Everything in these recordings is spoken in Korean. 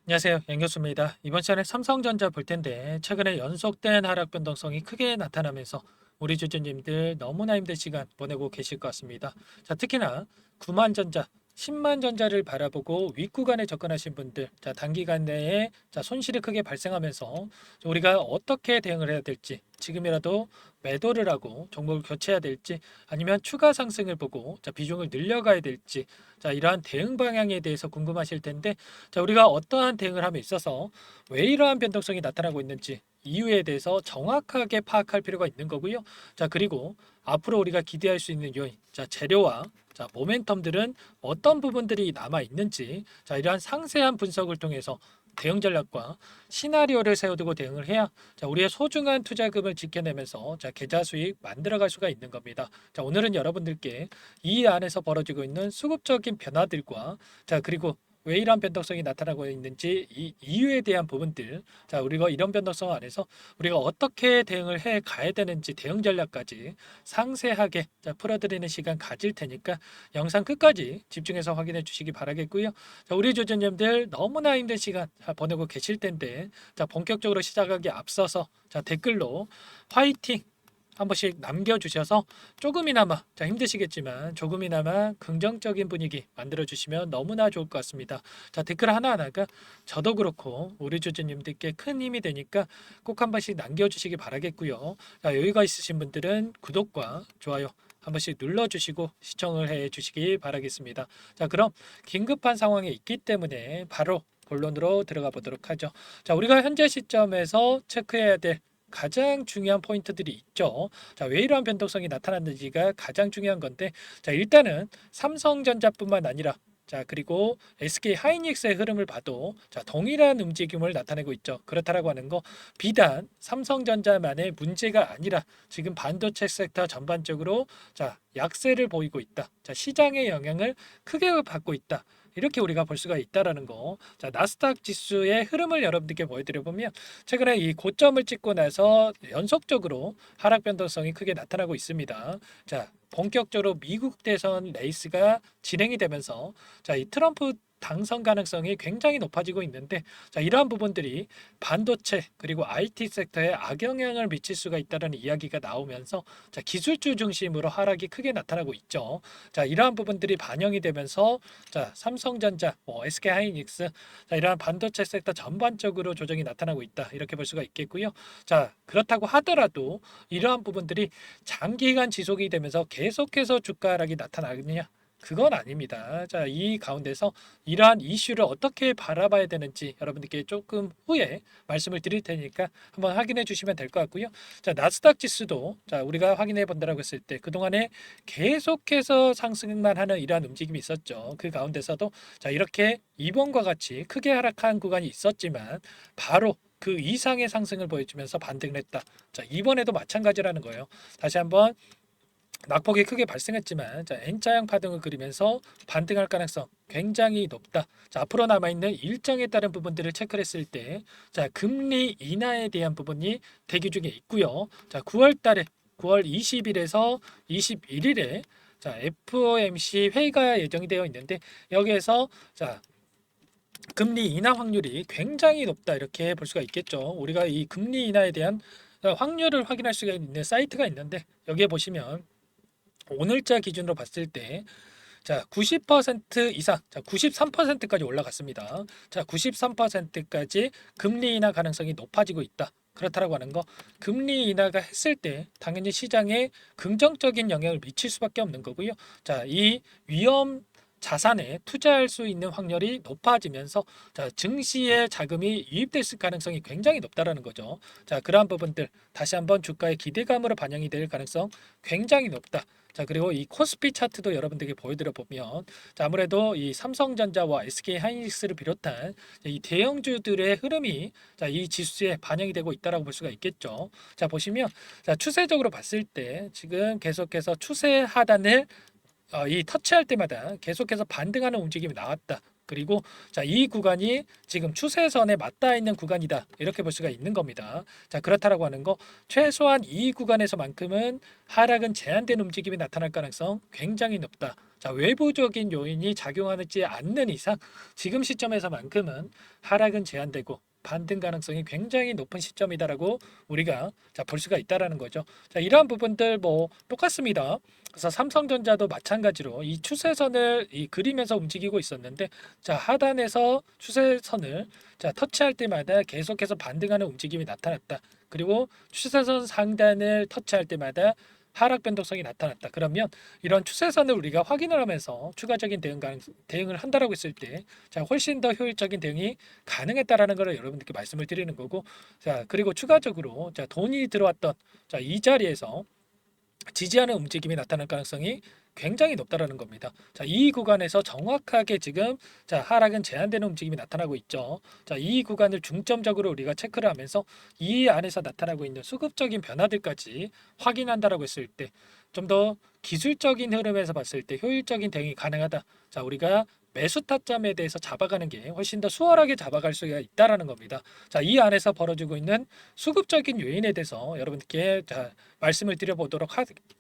안녕하세요. 양교수입니다. 이번 시간에 삼성전자 볼 텐데 최근에 연속된 하락 변동성이 크게 나타나면서 우리 주주님들 너무나 힘든 시간 보내고 계실 것 같습니다. 자, 특히나 9만전자, 10만전자를 바라보고 윗구간에 접근하신 분들, 자, 단기간 내에 손실이 크게 발생하면서 우리가 어떻게 대응을 해야 될지, 지금이라도 매도를 하고 종목을 교체해야 될지, 아니면 추가 상승을 보고 비중을 늘려가야 될지, 이러한 대응 방향에 대해서 궁금하실 텐데, 우리가 어떠한 대응을 함에 있어서 왜 이러한 변동성이 나타나고 있는지 이유에 대해서 정확하게 파악할 필요가 있는 거고요. 그리고 앞으로 우리가 기대할 수 있는 요인, 재료와 모멘텀들은 어떤 부분들이 남아 있는지, 이러한 상세한 분석을 통해서 대응 전략과 시나리오를 세워두고 대응을 해야 우리의 소중한 투자금을 지켜내면서 계좌 수익 만들어갈 수가 있는 겁니다. 오늘은 여러분들께 이 안에서 벌어지고 있는 수급적인 변화들과 그리고 왜 이런 변동성이 나타나고 있는지 이 이유에 대한 부분들, 우리가 이런 변동성 안에서 우리가 어떻게 대응을 해 가야 되는지 대응 전략까지 상세하게 풀어드리는 시간 가질 테니까 영상 끝까지 집중해서 확인해 주시기 바라겠고요. 우리 조전님들 너무나 힘든 시간 보내고 계실 텐데, 본격적으로 시작하기 앞서서 댓글로 화이팅 한 번씩 남겨주셔서 조금이나마 힘드시겠지만 조금이나마 긍정적인 분위기 만들어주시면 너무나 좋을 것 같습니다. 댓글 하나하나가 저도 그렇고 우리 주주님들께 큰 힘이 되니까 꼭 한 번씩 남겨주시기 바라겠고요. 여유가 있으신 분들은 구독과 좋아요 한 번씩 눌러주시고 시청을 해주시기 바라겠습니다. 그럼 긴급한 상황에 있기 때문에 바로 본론으로 들어가 보도록 하죠. 우리가 현재 시점에서 체크해야 될 가장 중요한 포인트들이 있죠. 왜 이러한 변동성이 나타났는지가 가장 중요한 건데, 일단은 삼성전자뿐만 아니라 그리고 SK 하이닉스의 흐름을 봐도 동일한 움직임을 나타내고 있죠. 그렇다라고 하는 거 비단 삼성전자만의 문제가 아니라 지금 반도체 섹터 전반적으로 약세를 보이고 있다. 시장의 영향을 크게 받고 있다. 이렇게 우리가 볼 수가 있다라는 거. 나스닥 지수의 흐름을 여러분들께 보여드려 보면 최근에 이 고점을 찍고 나서 연속적으로 하락 변동성이 크게 나타나고 있습니다. 본격적으로 미국 대선 레이스가 진행이 되면서 이 트럼프 당선 가능성이 굉장히 높아지고 있는데, 이러한 부분들이 반도체 그리고 IT 섹터에 악영향을 미칠 수가 있다는 이야기가 나오면서 기술주 중심으로 하락이 크게 나타나고 있죠. 이러한 부분들이 반영이 되면서 삼성전자, SK 하이닉스, 이러한 반도체 섹터 전반적으로 조정이 나타나고 있다. 이렇게 볼 수가 있겠고요. 그렇다고 하더라도 이러한 부분들이 장기간 지속이 되면서 계속해서 주가 하락이 나타나느냐? 그건 아닙니다. 이 가운데서 이러한 이슈를 어떻게 바라봐야 되는지 여러분들께 조금 후에 말씀을 드릴 테니까 한번 확인해 주시면 될 것 같고요. 나스닥 지수도 우리가 확인해 본다라고 했을 때 그동안에 계속해서 상승만 하는 이러한 움직임이 있었죠. 그 가운데서도 이렇게 이번과 같이 크게 하락한 구간이 있었지만 바로 그 이상의 상승을 보여주면서 반등을 했다. 이번에도 마찬가지라는 거예요. 다시 한번 낙폭이 크게 발생했지만 N자형 파동을 그리면서 반등할 가능성 굉장히 높다. 앞으로 남아있는 일정에 따른 부분들을 체크를 했을 때 금리 인하에 대한 부분이 대기 중에 있고요. 9월 달에 9월 20일에서 21일에 FOMC 회의가 예정이 되어 있는데 여기에서 금리 인하 확률이 굉장히 높다 이렇게 볼 수가 있겠죠. 우리가 이 금리 인하에 대한 확률을 확인할 수가 있는 사이트가 있는데 여기에 보시면 오늘자 기준으로 봤을 때 90% 이상, 93%까지 올라갔습니다. 93%까지 금리 인하 가능성이 높아지고 있다. 그렇다라고 하는 거, 금리 인하가 했을 때 당연히 시장에 긍정적인 영향을 미칠 수밖에 없는 거고요. 이 위험 자산에 투자할 수 있는 확률이 높아지면서 증시에 자금이 유입될 가능성이 굉장히 높다라는 거죠. 그러한 부분들 다시 한번 주가의 기대감으로 반영이 될 가능성 굉장히 높다. 그리고 이 코스피 차트도 여러분들에게 보여드려 보면 아무래도 이 삼성전자와 SK 하이닉스를 비롯한 이 대형주들의 흐름이 이 지수에 반영이 되고 있다라고 볼 수가 있겠죠. 보시면 추세적으로 봤을 때 지금 계속해서 추세 하단을 이 터치할 때마다 계속해서 반등하는 움직임이 나왔다. 그리고 자, 이 구간이 지금 추세선에 맞닿아 있는 구간이다. 이렇게 볼 수가 있는 겁니다. 자, 그렇다라고 하는 거 최소한 이 구간에서만큼은 하락은 제한된 움직임이 나타날 가능성 굉장히 높다. 자, 외부적인 요인이 작용하지 않는 이상 지금 시점에서만큼은 하락은 제한되고 반등 가능성이 굉장히 높은 시점이다라고 우리가 자, 볼 수가 있다라는 거죠. 자, 이러한 부분들 뭐 똑같습니다. 그래서 삼성전자도 마찬가지로 이 추세선을 이 그리면서 움직이고 있었는데 자, 하단에서 추세선을 자, 터치할 때마다 계속해서 반등하는 움직임이 나타났다. 그리고 추세선 상단을 터치할 때마다 하락 변동성이 나타났다. 그러면 이런 추세선을 우리가 확인을 하면서 추가적인 대응을 한다라고 했을 때 자, 훨씬 더 효율적인 대응이 가능했다라는 것을 여러분들께 말씀을 드리는 거고 자, 그리고 추가적으로 자, 돈이 들어왔던 자, 이 자리에서 지지하는 움직임이 나타날 가능성이 굉장히 높다라는 겁니다. 자, 이 구간에서 정확하게 지금 자, 하락은 제한되는 움직임이 나타나고 있죠. 자, 이 구간을 중점적으로 우리가 체크를 하면서 이 안에서 나타나고 있는 수급적인 변화들까지 확인한다라고 했을 때 좀 더 기술적인 흐름에서 봤을 때 효율적인 대응이 가능하다. 자, 우리가 매수 타점에 대해서 잡아가는 게 훨씬 더 수월하게 잡아갈 수가 있다라는 겁니다. 자, 이 안에서 벌어지고 있는 수급적인 요인에 대해서 여러분들께 자, 말씀을 드려보도록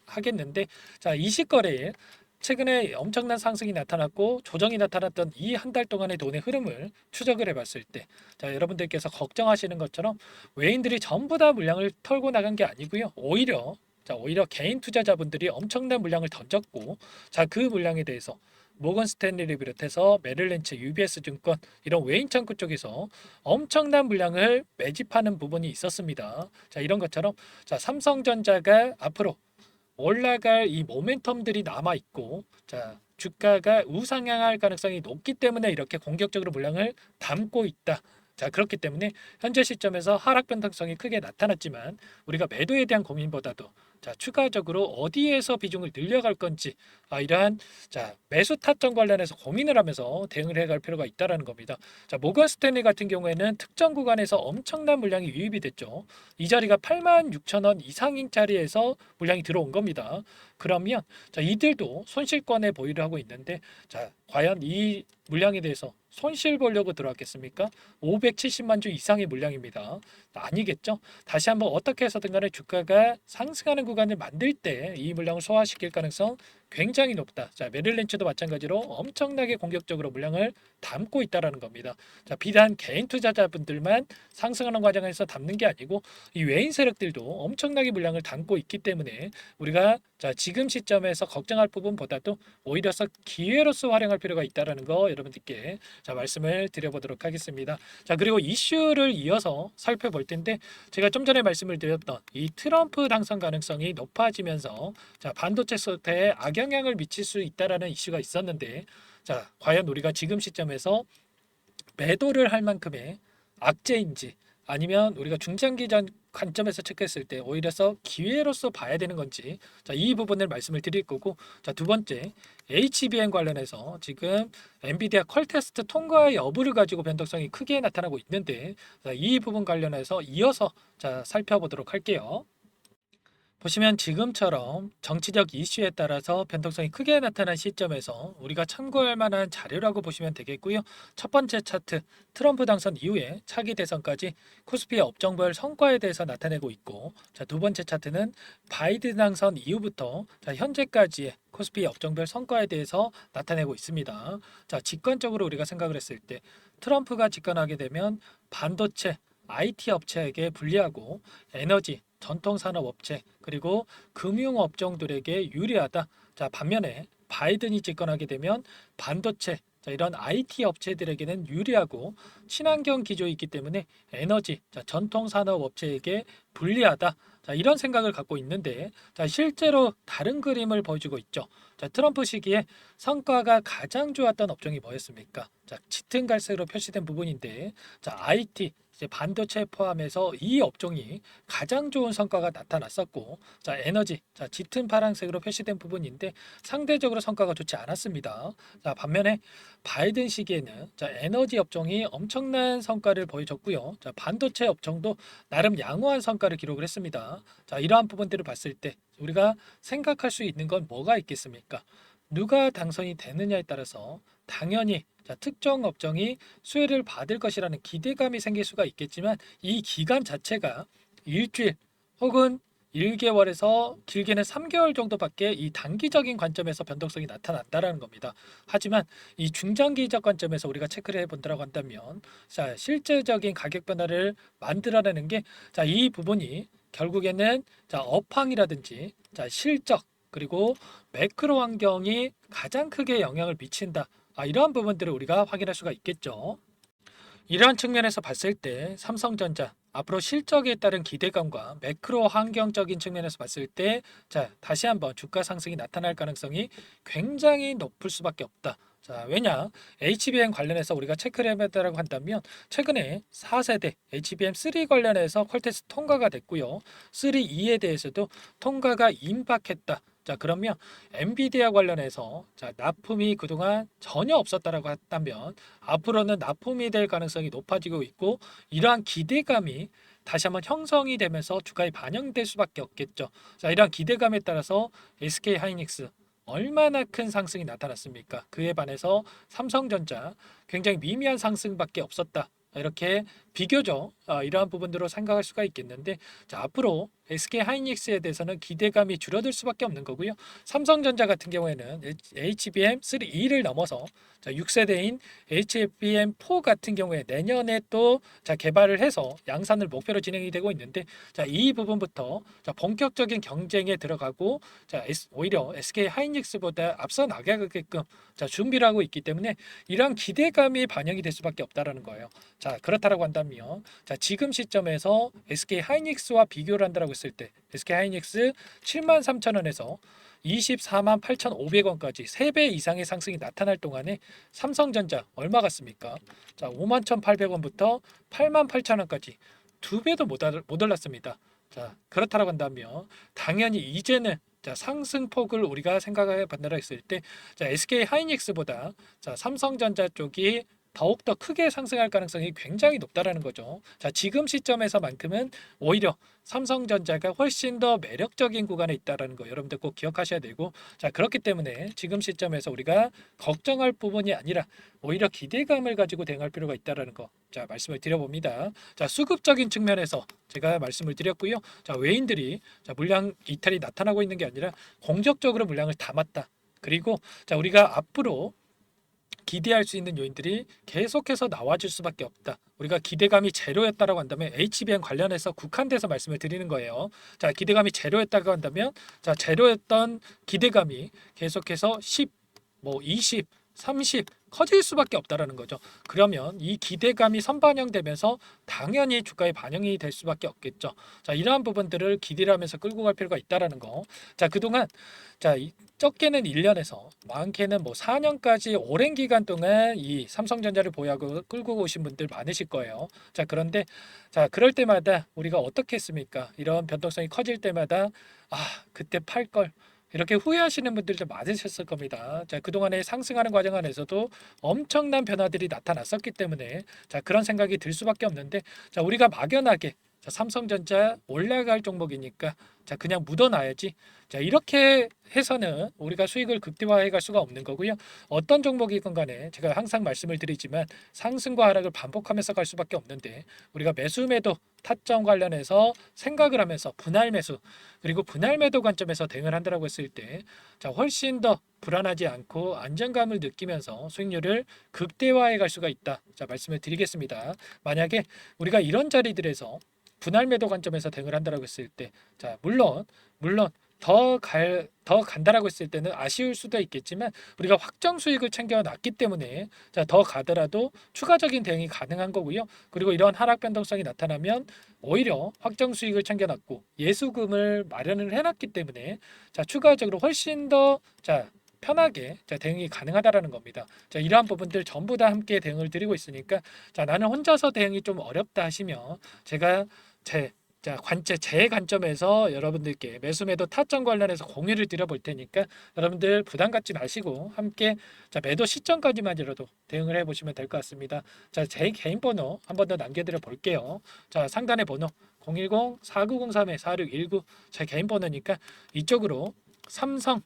하겠는데 자, 이시거래일 최근에 엄청난 상승이 나타났고 조정이 나타났던 이 한 달 동안의 돈의 흐름을 추적을 해봤을 때 자, 여러분들께서 걱정하시는 것처럼 외인들이 전부 다 물량을 털고 나간 게 아니고요. 오히려 개인 투자자분들이 엄청난 물량을 던졌고 자, 그 물량에 대해서 모건 스탠리를 비롯해서 메릴린치, UBS 증권 이런 외인 창구 쪽에서 엄청난 물량을 매집하는 부분이 있었습니다. 자, 이런 것처럼 자, 삼성전자가 앞으로 올라갈 이 모멘텀들이 남아 있고 자, 주가가 우상향할 가능성이 높기 때문에 이렇게 공격적으로 물량을 담고 있다. 자, 그렇기 때문에 현재 시점에서 하락 변동성이 크게 나타났지만 우리가 매도에 대한 고민보다도 자, 추가적으로 어디에서 비중을 늘려갈 건지 이러한 자, 매수 타점 관련해서 고민을 하면서 대응을 해갈 필요가 있다라는 겁니다. 자, 모건 스탠리 같은 경우에는 특정 구간에서 엄청난 물량이 유입이 됐죠. 이 자리가 86,000원 이상인 자리에서 물량이 들어온 겁니다. 그러면 자, 이들도 손실권에 보유를 하고 있는데 자, 과연 이 물량에 대해서 손실 보려고 들어왔겠습니까? 570만 주 이상의 물량입니다. 아니겠죠? 다시 한번 어떻게 해서든 간에 주가가 상승하는 구간을 만들 때 이 물량을 소화시킬 가능성 굉장히 높다. 자, 메릴린치도 마찬가지로 엄청나게 공격적으로 물량을 담고 있다라는 겁니다. 자, 비단 개인 투자자분들만 상승하는 과정에서 담는 게 아니고 이 외인 세력들도 엄청나게 물량을 담고 있기 때문에 우리가 자, 지금 시점에서 걱정할 부분보다도 오히려서 기회로서 활용할 필요가 있다라는 거 여러분들께 자, 말씀을 드려보도록 하겠습니다. 자, 그리고 이슈를 이어서 살펴볼 텐데 제가 좀 전에 말씀을 드렸던 이 트럼프 당선 가능성이 높아지면서 자, 반도체 섹터에 악영향을 미칠 수 있다라는 이슈가 있었는데 자, 과연 우리가 지금 시점에서 매도를 할 만큼의 악재인지 아니면 우리가 중장기전 관점에서 체크했을 때 오히려서 기회로서 봐야 되는 건지 자, 이 부분을 말씀을 드릴 거고 자, 두 번째 HBM 관련해서 지금 엔비디아 퀄 테스트 통과 여부를 가지고 변동성이 크게 나타나고 있는데 자, 이 부분 관련해서 이어서 자, 살펴보도록 할게요. 보시면 지금처럼 정치적 이슈에 따라서 변동성이 크게 나타난 시점에서 우리가 참고할 만한 자료라고 보시면 되겠고요. 첫 번째 차트, 트럼프 당선 이후에 차기 대선까지 코스피 업종별 성과에 대해서 나타내고 있고, 자, 두 번째 차트는 바이든 당선 이후부터 자, 현재까지의 코스피 업종별 성과에 대해서 나타내고 있습니다. 자, 직관적으로 우리가 생각을 했을 때 트럼프가 집권하게 되면 반도체, IT 업체에게 불리하고 에너지, 전통산업업체 그리고 금융업종들에게 유리하다. 자, 반면에 바이든이 집권하게 되면 반도체 자, 이런 IT 업체들에게는 유리하고 친환경 기조이 있기 때문에 에너지, 자, 전통산업업체에게 불리하다. 자, 이런 생각을 갖고 있는데 자, 실제로 다른 그림을 보여주고 있죠. 자, 트럼프 시기에 성과가 가장 좋았던 업종이 뭐였습니까? 자, 짙은 갈색으로 표시된 부분인데 자, IT 이제 반도체 포함해서 이 업종이 가장 좋은 성과가 나타났었고 자, 에너지 자, 짙은 파란색으로 표시된 부분인데 상대적으로 성과가 좋지 않았습니다. 자, 반면에 바이든 시기에는 자, 에너지 업종이 엄청난 성과를 보여줬고요. 자, 반도체 업종도 나름 양호한 성과를 기록을 했습니다. 자, 이러한 부분들을 봤을 때 우리가 생각할 수 있는 건 뭐가 있겠습니까? 누가 당선이 되느냐에 따라서 당연히 자, 특정 업종이 수혜를 받을 것이라는 기대감이 생길 수가 있겠지만 이 기간 자체가 일주일 혹은 1개월에서 길게는 3개월 정도밖에 이 단기적인 관점에서 변동성이 나타난다라는 겁니다. 하지만 이 중장기적 관점에서 우리가 체크를 해본다고 한다면 자, 실제적인 가격 변화를 만들어내는 게 자, 이 부분이 결국에는 자, 업황이라든지 자, 실적 그리고 매크로 환경이 가장 크게 영향을 미친다. 이러한 부분들을 우리가 확인할 수가 있겠죠. 이러한 측면에서 봤을 때 삼성전자 앞으로 실적에 따른 기대감과 매크로 환경적인 측면에서 봤을 때 자, 다시 한번 주가 상승이 나타날 가능성이 굉장히 높을 수밖에 없다. 자, 왜냐? HBM 관련해서 우리가 체크를 해봤다고 한다면 최근에 4세대 HBM3 관련해서 퀄테스트 통과가 됐고요. 3E에 대해서도 통과가 임박했다. 자, 그러면 엔비디아 관련해서 자, 납품이 그동안 전혀 없었다라고 했다면 앞으로는 납품이 될 가능성이 높아지고 있고 이러한 기대감이 다시 한번 형성이 되면서 주가에 반영될 수밖에 없겠죠. 자, 이러한 기대감에 따라서 SK 하이닉스 얼마나 큰 상승이 나타났습니까? 그에 반해서 삼성전자 굉장히 미미한 상승밖에 없었다. 이렇게 비교적 이러한 부분들로 생각할 수가 있겠는데 자, 앞으로 SK 하이닉스에 대해서는 기대감이 줄어들 수밖에 없는 거고요. 삼성전자 같은 경우에는 HBM3E를 넘어서 자, 6세대인 HBM4 같은 경우에 내년에 또 자, 개발을 해서 양산을 목표로 진행이 되고 있는데 자, 이 부분부터 자, 본격적인 경쟁에 들어가고 자, 오히려 SK 하이닉스보다 앞서 나가게끔 자, 준비를 하고 있기 때문에 이러한 기대감이 반영이 될 수밖에 없다라는 거예요. 자, 그렇다라고 한다면 자, 지금 시점에서 SK 하이닉스와 비교를 한다라고 했을 때 SK 하이닉스 73,000원에서 24만 8,500원까지 3배 이상의 상승이 나타날 동안에 삼성전자 얼마 같습니까? 자, 5만 1,800원부터 8만 8,000원까지 2배도 못 올랐습니다. 자, 그렇다라고 한다면 당연히 이제는 자, 상승폭을 우리가 생각해 본다고 했을 때 자, SK 하이닉스보다 자, 삼성전자 쪽이 더욱더 크게 상승할 가능성이 굉장히 높다라는 거죠. 자, 지금 시점에서만큼은 오히려 삼성전자가 훨씬 더 매력적인 구간에 있다라는 거 여러분들 꼭 기억하셔야 되고 자, 그렇기 때문에 지금 시점에서 우리가 걱정할 부분이 아니라 오히려 기대감을 가지고 대응할 필요가 있다라는 거 자, 말씀을 드려봅니다. 자, 수급적인 측면에서 제가 말씀을 드렸고요. 자, 외인들이 자, 물량 이탈이 나타나고 있는 게 아니라 공격적으로 물량을 담았다. 그리고 자, 우리가 앞으로 기대할 수 있는 요인들이 계속해서 나와줄 수밖에 없다. 우리가 기대감이 제로였다라고 한다면 HBM 관련해서 국한돼서 말씀을 드리는 거예요. 자, 기대감이 제로였다고 한다면 자, 제로였던 기대감이 계속해서 10, 뭐 20, 30 커질 수밖에 없다라는 거죠. 그러면 이 기대감이 선반영되면서 당연히 주가에 반영이 될 수밖에 없겠죠. 자, 이러한 부분들을 기대를 하면서 끌고 갈 필요가 있다라는 거. 자, 그동안 자, 적게는 1년에서 많게는 뭐 4년까지 오랜 기간 동안 이 삼성전자를 보유하고 끌고 오신 분들 많으실 거예요. 자, 그런데 자, 그럴 때마다 우리가 어떻게 했습니까? 이런 변동성이 커질 때마다 그때 팔 걸 이렇게 후회하시는 분들도 많으셨을 겁니다. 자, 그동안에 상승하는 과정 안에서도 엄청난 변화들이 나타났었기 때문에 자, 그런 생각이 들 수밖에 없는데 자, 우리가 막연하게 자, 삼성전자 올라갈 종목이니까 자, 그냥 묻어놔야지. 자, 이렇게 해서는 우리가 수익을 극대화해 갈 수가 없는 거고요. 어떤 종목이건 간에 제가 항상 말씀을 드리지만 상승과 하락을 반복하면서 갈 수밖에 없는데 우리가 매수 매도 타점 관련해서 생각을 하면서 분할 매수 그리고 분할 매도 관점에서 대응을 한다라고 했을 때 자, 훨씬 더 불안하지 않고 안정감을 느끼면서 수익률을 극대화해 갈 수가 있다. 자, 말씀을 드리겠습니다. 만약에 우리가 이런 자리들에서 분할 매도 관점에서 대응을 한다라고 했을 때 자, 물론 더 간다라고 했을 때는 아쉬울 수도 있겠지만 우리가 확정 수익을 챙겨놨기 때문에 자, 더 가더라도 추가적인 대응이 가능한 거고요. 그리고 이런 하락 변동성이 나타나면 오히려 확정 수익을 챙겨놨고 예수금을 마련을 해놨기 때문에 자, 추가적으로 훨씬 더 자, 편하게 자, 대응이 가능하다라는 겁니다. 자, 이러한 부분들 전부 다 함께 대응을 드리고 있으니까 자, 나는 혼자서 대응이 좀 어렵다 하시면 제가 제 관점에서 여러분들께 매수 매도 타점 관련해서 공유를 드려볼 테니까 여러분들 부담 갖지 마시고 함께 자, 매도 시점까지만이라도 대응을 해보시면 될 것 같습니다. 자, 제 개인 번호 한 번 더 남겨드려 볼게요. 자, 상단의 번호 010-4903-4619 제 개인 번호니까 이쪽으로 삼성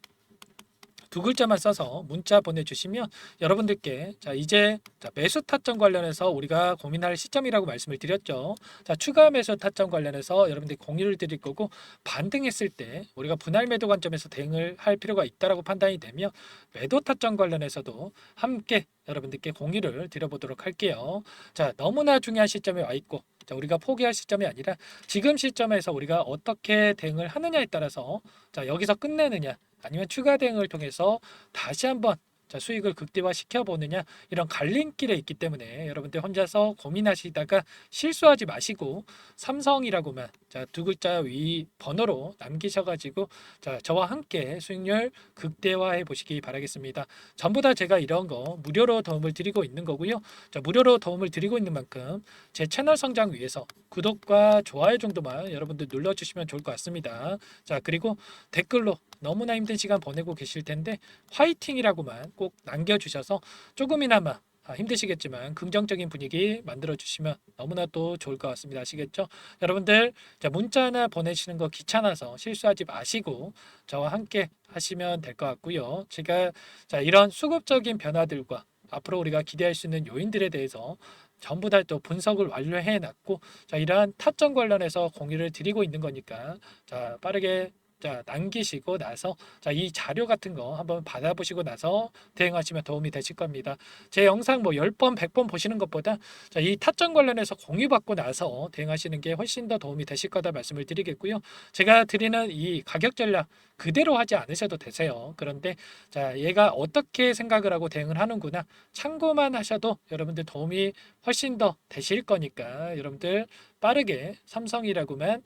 두 글자만 써서 문자 보내주시면 여러분들께 자 이제 자, 매수 타점 관련해서 우리가 고민할 시점이라고 말씀을 드렸죠. 자 추가 매수 타점 관련해서 여러분들이 공유를 드릴 거고 반등했을 때 우리가 분할 매도 관점에서 대응을 할 필요가 있다라고 판단이 되면 매도 타점 관련해서도 함께 여러분들께 공유를 드려보도록 할게요. 자 너무나 중요한 시점에 와 있고 자, 우리가 포기할 시점이 아니라 지금 시점에서 우리가 어떻게 대응을 하느냐에 따라서 자 여기서 끝내느냐 아니면 추가 대응을 통해서 다시 한번 자, 수익을 극대화 시켜보느냐 이런 갈림길에 있기 때문에 여러분들 혼자서 고민하시다가 실수하지 마시고 삼성이라고만 자, 두 글자 위 번호로 남기셔가지고 자, 저와 함께 수익률 극대화해 보시기 바라겠습니다. 전부 다 제가 이런 거 무료로 도움을 드리고 있는 거고요. 자, 무료로 도움을 드리고 있는 만큼 제 채널 성장 위해서 구독과 좋아요 정도만 여러분들 눌러주시면 좋을 것 같습니다. 자, 그리고 댓글로 너무나 힘든 시간 보내고 계실 텐데 화이팅이라고만 꼭 남겨주셔서 조금이나마 힘드시겠지만 긍정적인 분위기 만들어 주시면 너무나 또 좋을 것 같습니다. 아시겠죠? 여러분들 자, 문자 하나 보내시는 거 귀찮아서 실수하지 마시고 저와 함께 하시면 될 것 같고요. 제가 자, 이런 수급적인 변화들과 앞으로 우리가 기대할 수 있는 요인들에 대해서 전부 다 또 분석을 완료해 놨고 자, 이러한 타점 관련해서 공유를 드리고 있는 거니까 자, 빠르게 자, 남기시고 나서 자, 이 자료 같은 거 한번 받아보시고 나서 대응하시면 도움이 되실 겁니다. 제 영상 뭐 10번, 100번 보시는 것보다 자, 이 타점 관련해서 공유받고 나서 대응하시는 게 훨씬 더 도움이 되실 거다 말씀을 드리겠고요. 제가 드리는 이 가격 전략 그대로 하지 않으셔도 되세요. 그런데 자, 얘가 어떻게 생각을 하고 대응을 하는구나 참고만 하셔도 여러분들 도움이 훨씬 더 되실 거니까 여러분들 빠르게 삼성이라고만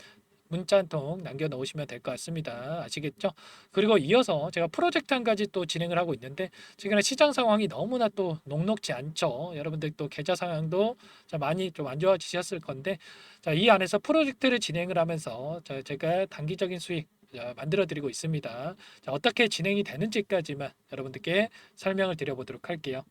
문자 한 통 남겨 놓으시면 될 것 같습니다. 아시겠죠? 그리고 이어서 제가 프로젝트 한 가지 또 진행을 하고 있는데 최근에 시장 상황이 너무나 또 녹록지 않죠. 여러분들 또 계좌 상황도 많이 좀 안 좋아지셨을 건데 자, 이 안에서 프로젝트를 진행을 하면서 제가 단기적인 수익 만들어 드리고 있습니다. 자, 어떻게 진행이 되는지까지만 여러분들께 설명을 드려보도록 할게요.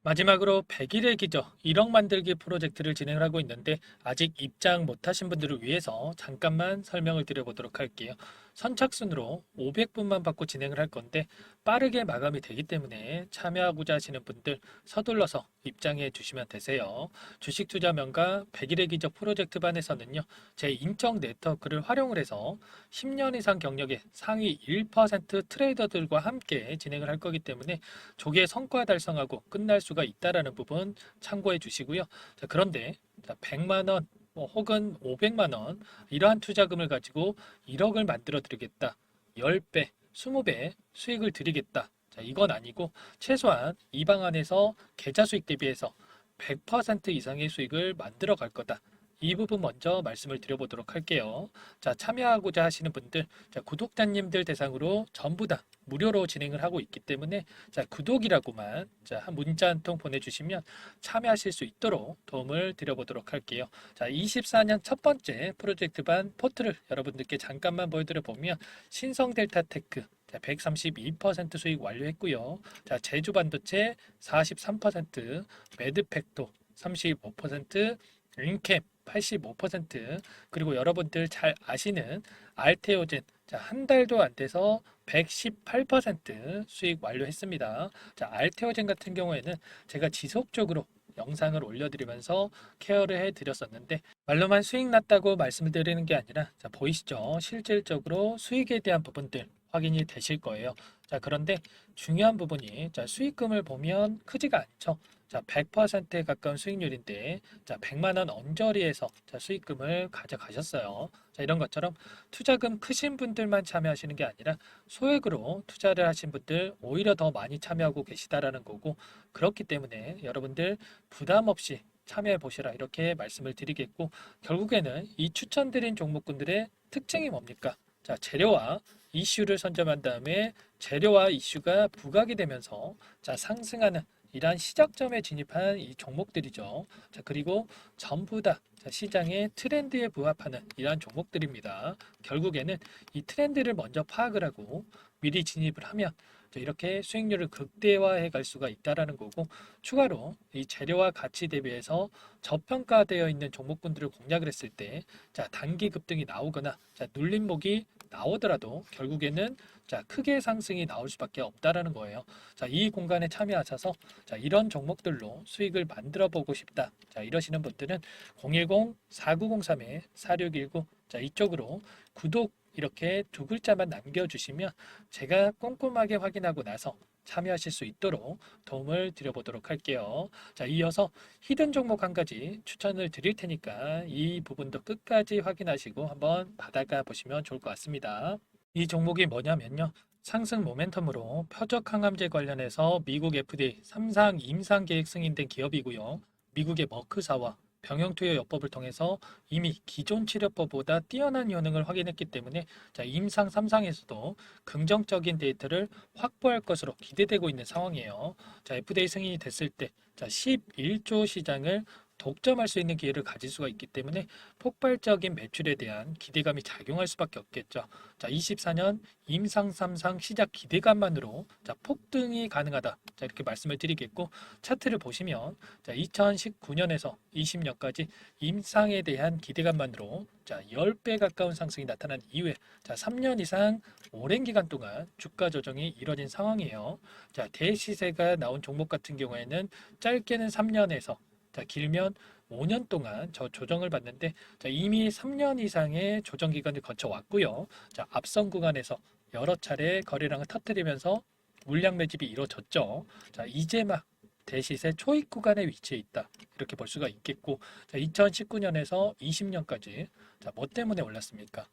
마지막으로 100일의 기적 1억 만들기 프로젝트를 진행을 하고 있는데 아직 입장 못하신 분들을 위해서 잠깐만 설명을 드려보도록 할게요. 선착순으로 500분만 받고 진행을 할 건데 빠르게 마감이 되기 때문에 참여하고자 하시는 분들 서둘러서 입장해 주시면 되세요. 주식투자명가 100일의 기적 프로젝트 반에서는요. 제 인적 네트워크를 활용을 해서 10년 이상 경력의 상위 1% 트레이더들과 함께 진행을 할 거기 때문에 조기에 성과 달성하고 끝날 수가 있다라는 부분 참고해 주시고요. 자, 그런데 100만 원 혹은 500만 원 이러한 투자금을 가지고 1억을 만들어 드리겠다. 10배, 20배 수익을 드리겠다. 자, 이건 아니고 최소한 이 방안에서 계좌 수익 대비해서 100% 이상의 수익을 만들어 갈 거다. 이 부분 먼저 말씀을 드려보도록 할게요. 자, 참여하고자 하시는 분들, 자, 구독자님들 대상으로 전부 다 무료로 진행을 하고 있기 때문에 자, 구독이라고만 자, 한 문자 한 통 보내주시면 참여하실 수 있도록 도움을 드려보도록 할게요. 자, 24년 첫 번째 프로젝트 반 포트를 여러분들께 잠깐만 보여드려 보면 신성 델타 테크 132% 수익 완료했고요. 자, 제주 반도체 43%, 매드팩토 35%, 인캡 85%, 그리고 여러분들 잘 아시는 알테오젠 자, 한 달도 안 돼서 118% 수익 완료했습니다. 자, 알테오젠 같은 경우에는 제가 지속적으로 영상을 올려드리면서 케어를 해드렸었는데 말로만 수익 났다고 말씀을 드리는 게 아니라 자, 보이시죠? 실질적으로 수익에 대한 부분들 확인이 되실 거예요. 자, 그런데 중요한 부분이 자, 수익금을 보면 크지가 않죠. 자, 100%에 가까운 수익률인데 자, 100만 원 언저리에서 자, 수익금을 가져가셨어요. 자, 이런 것처럼 투자금 크신 분들만 참여하시는 게 아니라 소액으로 투자를 하신 분들 오히려 더 많이 참여하고 계시다라는 거고 그렇기 때문에 여러분들 부담 없이 참여해 보시라 이렇게 말씀을 드리겠고 결국에는 이 추천드린 종목군들의 특징이 뭡니까? 자, 재료와 이슈를 선점한 다음에 재료와 이슈가 부각이 되면서 자, 상승하는 이러한 시작점에 진입한 이 종목들이죠. 자, 그리고 전부 다 시장의 트렌드에 부합하는 이러한 종목들입니다. 결국에는 이 트렌드를 먼저 파악을 하고 미리 진입을 하면 이렇게 수익률을 극대화해 갈 수가 있다라는 거고 추가로 이 재료와 가치 대비해서 저평가되어 있는 종목군들을 공략을 했을 때 자, 단기 급등이 나오거나 자, 눌림목이 나오더라도 결국에는 자, 크게 상승이 나올 수밖에 없다라는 거예요. 자, 이 공간에 참여하셔서 자, 이런 종목들로 수익을 만들어 보고 싶다. 자, 이러시는 분들은 010-4903-4619 자, 이쪽으로 구독 이렇게 두 글자만 남겨주시면 제가 꼼꼼하게 확인하고 나서 참여하실 수 있도록 도움을 드려보도록 할게요. 자, 이어서 히든 종목 한 가지 추천을 드릴 테니까 이 부분도 끝까지 확인하시고 한번 받아가 보시면 좋을 것 같습니다. 이 종목이 뭐냐면요. 상승 모멘텀으로 표적 항암제 관련해서 미국 FDA 3상 임상 계획 승인된 기업이고요. 미국의 머크사와 병용투여 요법을 통해서 이미 기존 치료법보다 뛰어난 효능을 확인했기 때문에 자, 임상 3상에서도 긍정적인 데이터를 확보할 것으로 기대되고 있는 상황이에요. 자, FDA 승인이 됐을 때 자, 11조 시장을 독점할 수 있는 기회를 가질 수가 있기 때문에 폭발적인 매출에 대한 기대감이 작용할 수밖에 없겠죠. 자, 24년 임상 3상 시작 기대감만으로 자, 폭등이 가능하다. 자, 이렇게 말씀을 드리겠고 차트를 보시면 자, 2019년에서 20년까지 임상에 대한 기대감만으로 자, 10배 가까운 상승이 나타난 이후에 자, 3년 이상 오랜 기간 동안 주가 조정이 이뤄진 상황이에요. 자, 대시세가 나온 종목 같은 경우에는 짧게는 3년에서 자, 길면 5년 동안 저 조정을 받는데 자, 이미 3년 이상의 조정 기간을 거쳐 왔고요. 자, 앞선 구간에서 여러 차례 거래량을 터뜨리면서 물량 매집이 이루어졌죠. 자, 이제 막 대시세 초입 구간에 위치해 있다. 이렇게 볼 수가 있겠고, 자, 2019년에서 20년까지 자, 뭐 때문에 올랐습니까?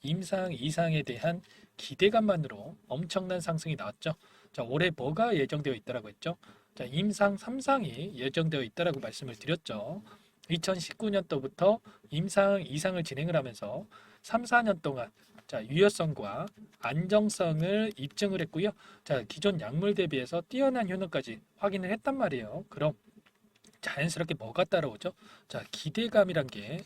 임상 이상에 대한 기대감만으로 엄청난 상승이 나왔죠. 자, 올해 뭐가 예정되어 있다라고 했죠? 자, 임상 3상이 예정되어 있다라고 말씀을 드렸죠. 2019년도부터 임상 이상을 진행을 하면서 3, 4년 동안 자, 유효성과 안정성을 입증을 했고요. 자, 기존 약물 대비해서 뛰어난 효능까지 확인을 했단 말이에요. 그럼 자연스럽게 뭐가 따라오죠? 자, 기대감이란 게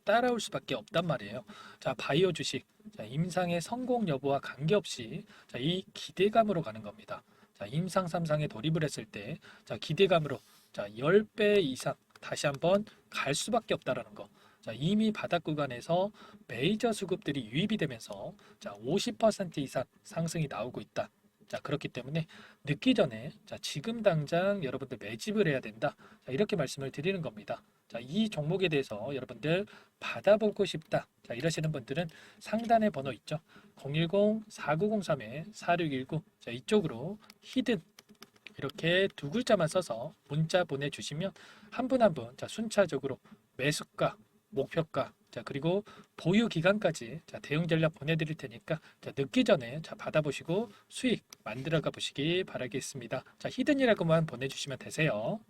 따라올 수밖에 없단 말이에요. 자, 바이오 주식. 자, 임상의 성공 여부와 관계없이 자, 이 기대감으로 가는 겁니다. 자, 임상 3상에 돌입을 했을 때 자, 기대감으로 자, 10배 이상 다시 한번 갈 수밖에 없다라는 거. 자, 이미 바닥 구간에서 메이저 수급들이 유입이 되면서 자, 50% 이상 상승이 나오고 있다. 자, 그렇기 때문에 늦기 전에 자, 지금 당장 여러분들 매집을 해야 된다. 자, 이렇게 말씀을 드리는 겁니다. 자, 이 종목에 대해서 여러분들 받아보고 싶다. 자, 이러시는 분들은 상단에 번호 있죠. 010-4903-4619. 자, 이쪽으로 히든 이렇게 두 글자만 써서 문자 보내주시면 한 분 한 분 자, 순차적으로 매수가, 목표가, 자, 그리고 보유 기간까지 자, 대응 전략 보내드릴 테니까 자, 늦기 전에 자, 받아보시고 수익 만들어가 보시기 바라겠습니다. 자, 히든이라고만 보내주시면 되세요.